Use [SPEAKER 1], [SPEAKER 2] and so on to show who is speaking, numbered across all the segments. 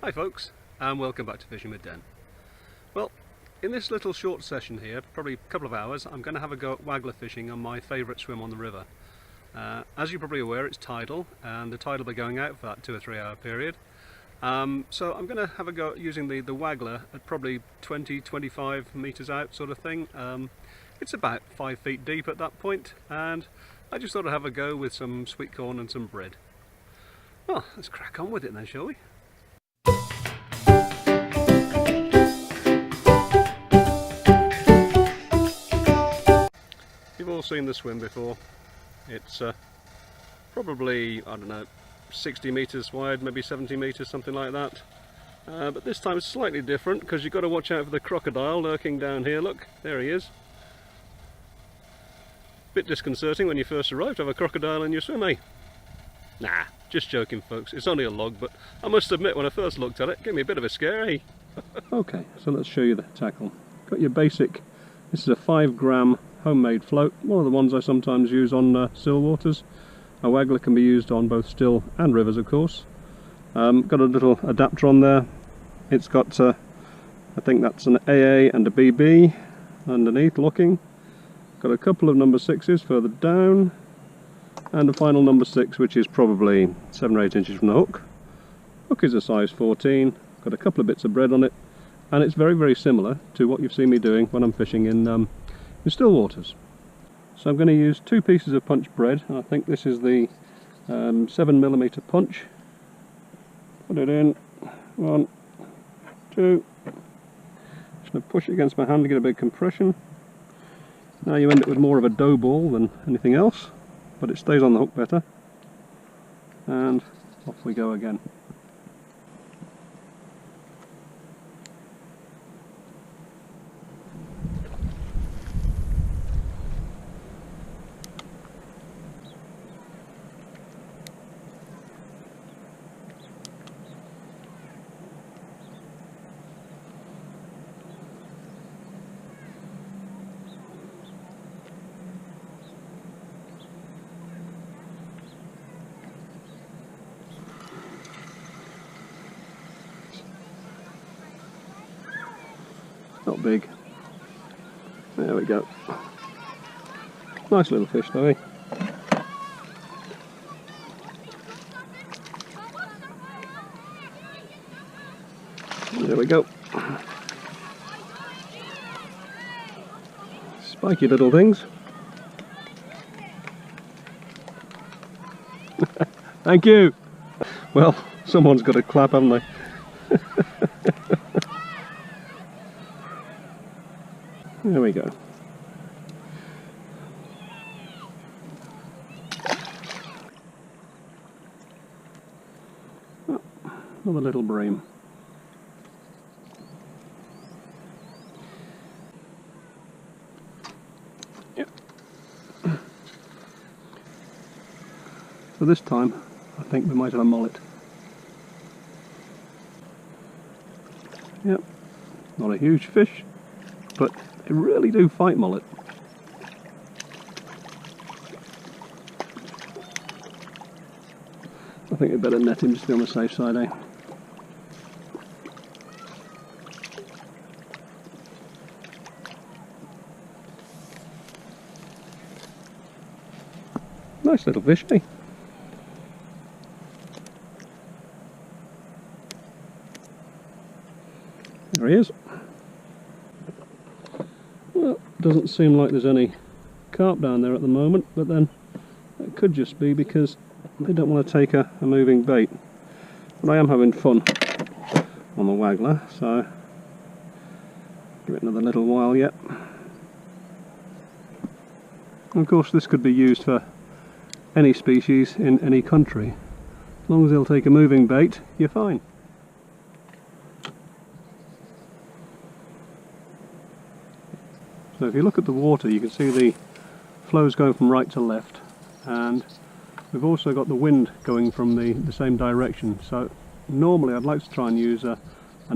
[SPEAKER 1] Hi folks, and welcome back to Fishing with Den. Well, in this little short session here, probably a couple of hours, I'm going to have a go at waggler fishing on my favourite swim on the river. As you're probably aware, it's tidal, and the tide will be going out for that 2 or 3 hour period. So I'm going to have a go at using the waggler at probably 20-25 metres out sort of thing. It's about 5 feet deep at that point, and I just thought I'd have a go with some sweetcorn and some bread. Well, let's crack on with it then, shall we? You've all seen the swim before. It's probably, I don't know, 60 metres wide, maybe 70 metres, something like that. But this time it's slightly different because you've got to watch out for the crocodile lurking down here. Look, there he is. Bit disconcerting when you first arrive to have a crocodile in your swim, eh? Nah, just joking folks, it's only a log, but I must admit when I first looked at it, it gave me a bit of a scare, eh? Okay, so let's show you the tackle. Got your basic, this is a 5 gram homemade float, one of the ones I sometimes use on still waters. A waggler can be used on both still and rivers, of course. Got a little adapter on there. It's got, I think that's an AA and a BB underneath locking. Got a couple of number 6s further down, and a final number 6 which is probably 7 or 8 inches from the hook. Hook is a size 14, got a couple of bits of bread on it, and it's very, very similar to what you've seen me doing when I'm fishing in still waters. So I'm going to use 2 pieces of punch bread. I think this is the 7mm punch. Put it in, 1, 2, just going to push it against my hand to get a bit of compression. Now you end up with more of a dough ball than anything else, but it stays on the hook better, and off we go again. Not big. There we go. Nice little fish though, eh? There we go. Spiky little things. Thank you! Well, someone's got a clap, haven't they? There we go. Oh, another little bream. Yep. So this time I think we might have a mullet. Yep. Not a huge fish, but they really do fight mullet. I think we'd better net him just to be on the safe side, eh? Nice little fish, eh? There he is. Well, doesn't seem like there's any carp down there at the moment, but then it could just be because they don't want to take a moving bait. But I am having fun on the waggler, so give it another little while yet. And of course this could be used for any species in any country. As long as they'll take a moving bait, you're fine. So if you look at the water, you can see the flows going from right to left, and we've also got the wind going from the same direction. So normally I'd like to try and use an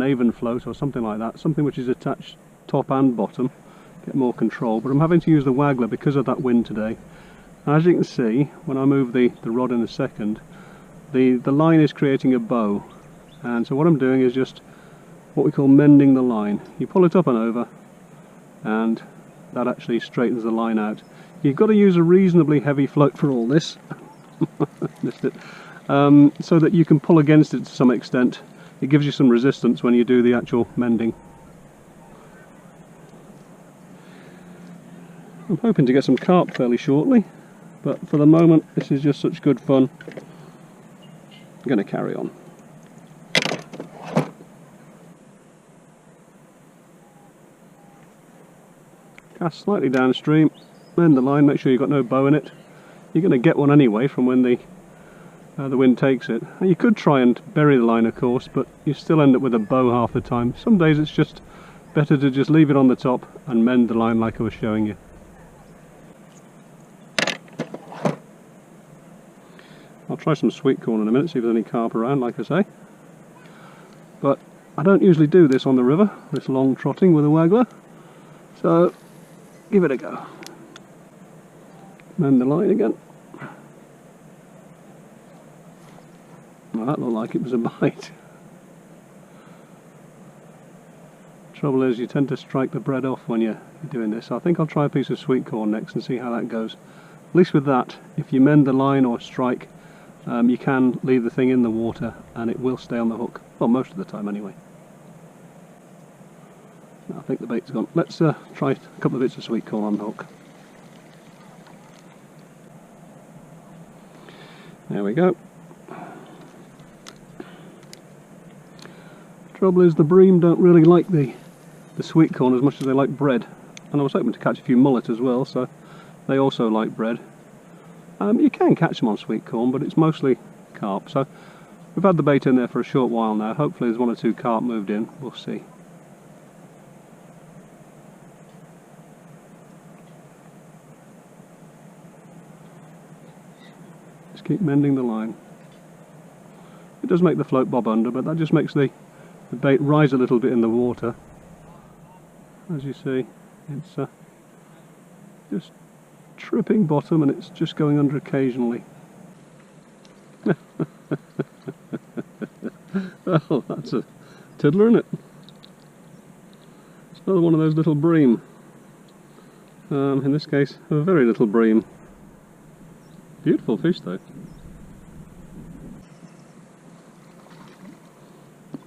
[SPEAKER 1] Avon float or something like that, something which is attached top and bottom, get more control, but I'm having to use the waggler because of that wind today. And as you can see, when I move the rod in a second, the line is creating a bow, And so what I'm doing is just what we call mending the line. You pull it up and over, and that actually straightens the line out. You've got to use a reasonably heavy float for all this. Missed it. So that you can pull against it to some extent. It gives you some resistance when you do the actual mending. I'm hoping to get some carp fairly shortly, but for the moment this is just such good fun. I'm going to carry on. Cast slightly downstream, mend the line, make sure you've got no bow in it. You're going to get one anyway from when the wind takes it. And you could try and bury the line, of course, but you still end up with a bow half the time. Some days it's just better to just leave it on the top and mend the line like I was showing you. I'll try some sweetcorn in a minute, see if there's any carp around, like I say. But I don't usually do this on the river, this long trotting with a waggler. So give it a go. Mend the line again. Well, that looked like it was a bite. Trouble is, you tend to strike the bread off when you're doing this. I think I'll try a piece of sweetcorn next and see how that goes. At least with that, if you mend the line or strike, you can leave the thing in the water and it will stay on the hook. Well, most of the time anyway. I think the bait's gone. Let's try a couple of bits of sweetcorn on the hook. There we go. Trouble is, the bream don't really like the sweetcorn as much as they like bread. And I was hoping to catch a few mullet as well, so they also like bread. You can catch them on sweetcorn, but it's mostly carp. So we've had the bait in there for a short while now. Hopefully there's one or two carp moved in. We'll see. Just keep mending the line. It does make the float bob under, but that just makes the bait rise a little bit in the water. As you see, it's just tripping bottom and it's just going under occasionally. Oh, that's a tiddler, isn't it? It's another one of those little bream. In this case, a very little bream. Beautiful fish though.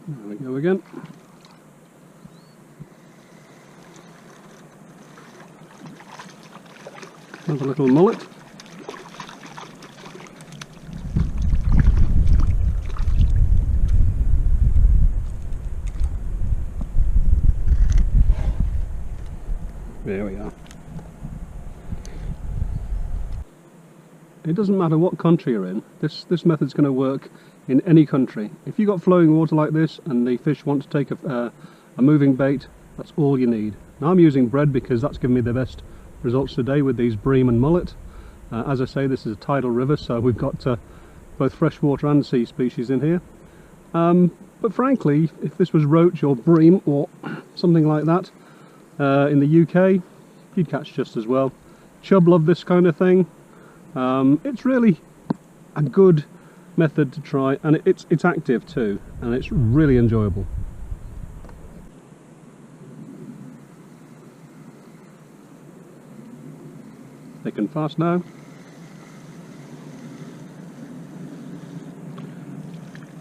[SPEAKER 1] There we go again. Another little mullet. There we are. It doesn't matter what country you're in, this method's going to work in any country. If you've got flowing water like this and the fish want to take a moving bait, that's all you need. Now I'm using bread because that's given me the best results today with these bream and mullet. As I say, this is a tidal river, so we've got both freshwater and sea species in here. But frankly, if this was roach or bream or something like that in the UK, you'd catch just as well. Chub love this kind of thing. It's really a good method to try, and it's active too, and it's really enjoyable. Thick and fast now.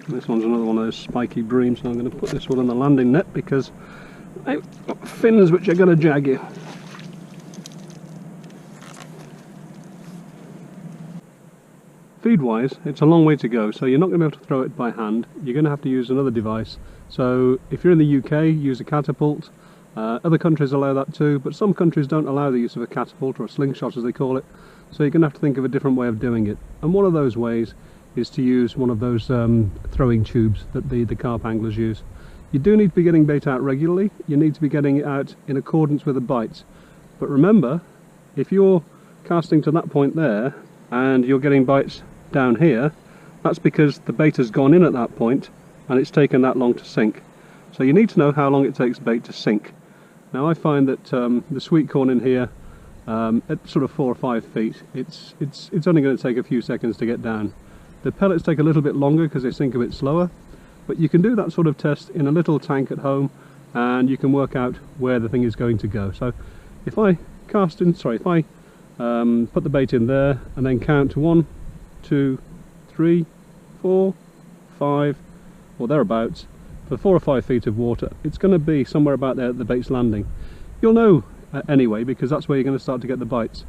[SPEAKER 1] This one's another one of those spiky breams, so I'm going to put this one on the landing net because they've got fins which are going to jag you. Feed wise, it's a long way to go, so you're not going to be able to throw it by hand. You're going to have to use another device. So if you're in the UK, use a catapult. Other countries allow that too, but some countries don't allow the use of a catapult, or a slingshot as they call it, so you're going to have to think of a different way of doing it. And one of those ways is to use one of those throwing tubes that the carp anglers use. You do need to be getting bait out regularly. You need to be getting it out in accordance with the bites. But remember, if you're casting to that point there and you're getting bites down here, that's because the bait has gone in at that point and it's taken that long to sink. So you need to know how long it takes bait to sink. Now I find that the sweetcorn in here, at sort of 4 or 5 feet, it's only going to take a few seconds to get down. The pellets take a little bit longer because they sink a bit slower, But you can do that sort of test in a little tank at home, and you can work out where the thing is going to go. So if I put the bait in there and then count to 1, 2, 3, 4, 5 or thereabouts for 4 or 5 feet of water, it's going to be somewhere about there that the bait's landing. You'll know anyway, because that's where you're going to start to get the bites.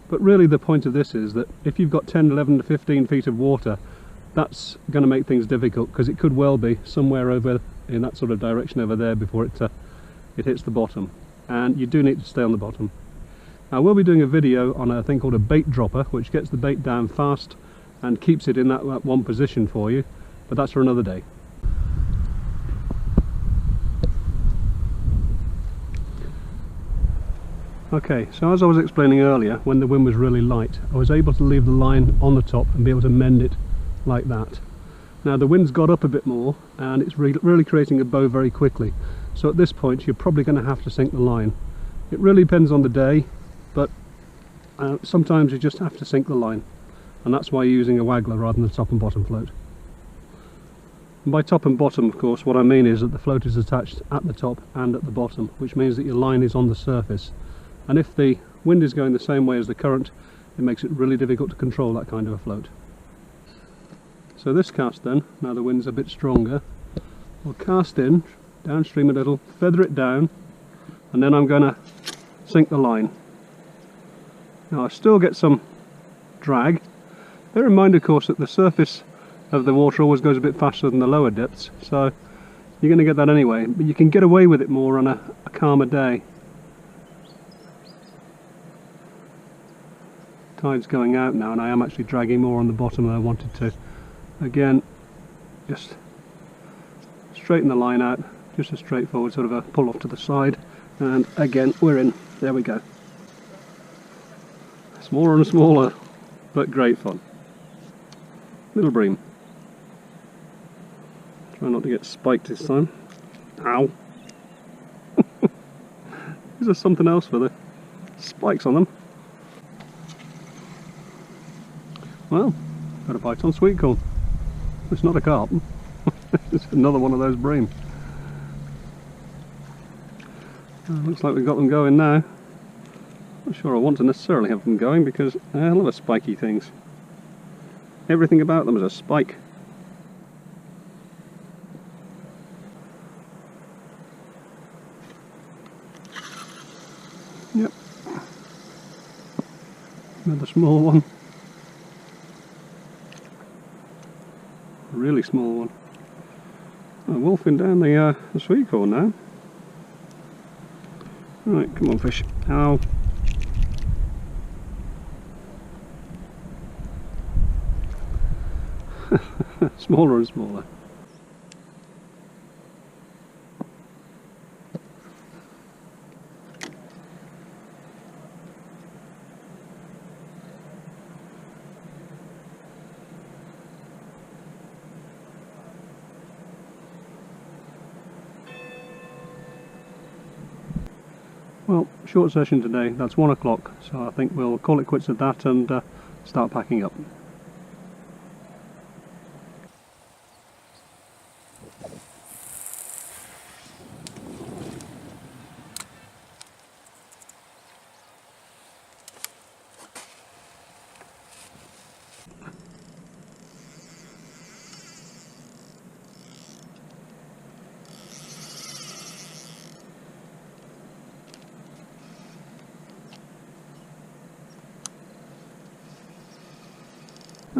[SPEAKER 1] But really the point of this is that if you've got 10, 11 to 15 feet of water, that's going to make things difficult, because it could well be somewhere over in that sort of direction over there before it hits the bottom, and you do need to stay on the bottom. Now we'll be doing a video on a thing called a bait dropper, which gets the bait down fast and keeps it in that one position for you, but that's for another day. Okay, so as I was explaining earlier, when the wind was really light, I was able to leave the line on the top and be able to mend it like that. Now the wind's got up a bit more and it's really creating a bow very quickly, so at this point you're probably going to have to sink the line. It really depends on the day, but sometimes you just have to sink the line, and that's why you're using a waggler rather than a top and bottom float. And by top and bottom, of course, what I mean is that the float is attached at the top and at the bottom, which means that your line is on the surface. And if the wind is going the same way as the current, it makes it really difficult to control that kind of a float. So this cast then, now the wind's a bit stronger, we'll cast in, downstream a little, feather it down, and then I'm going to sink the line. Now I still get some drag. Bear in mind of course that the surface of the water always goes a bit faster than the lower depths, so you're going to get that anyway, but you can get away with it more on a calmer day. Tide's going out now and I am actually dragging more on the bottom than I wanted to. Again, just straighten the line out, just a straightforward sort of a pull off to the side, and again we're in. There we go. Smaller and smaller, but great fun. Little bream. Try not to get spiked this time. Ow! Is there something else with the spikes on them? Well, got a bite on sweetcorn. It's not a carp. It's another one of those bream. Looks like we've got them going now. Not sure I want to necessarily have them going because I love spiky things. Everything about them is a spike. Yep. Another small one. A really small one. I'm wolfing down the sweetcorn now. Right, come on fish. Ow. Smaller and smaller. Well, short session today, that's 1 o'clock, so I think we'll call it quits at that and start packing up.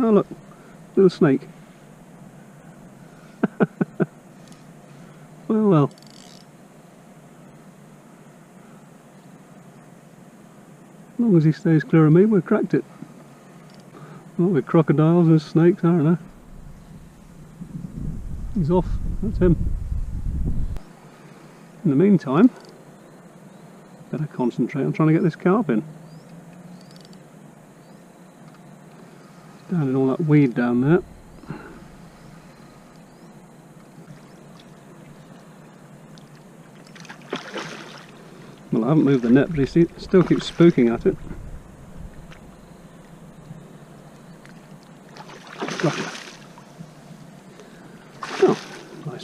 [SPEAKER 1] Oh look, little snake. Well. As long as he stays clear of me, we've cracked it. Well, with crocodiles and snakes, I don't know. He's off, that's him. In the meantime, better concentrate on trying to get this carp in. Down in all that weed down there. Well, I haven't moved the net, but he still keeps spooking at it. Gotcha. Oh, I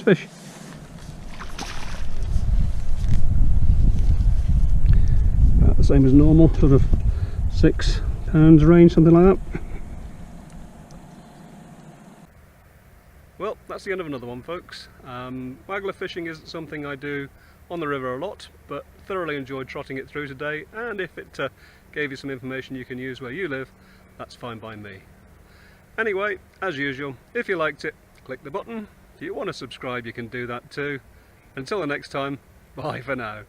[SPEAKER 1] same as normal, sort of £6 range, something like that. Well, that's the end of another one, folks. Waggler fishing isn't something I do on the river a lot, but thoroughly enjoyed trotting it through today, and if it gave you some information you can use where you live, that's fine by me. Anyway, as usual, if you liked it, click the button. If you want to subscribe, you can do that too. Until the next time, bye for now.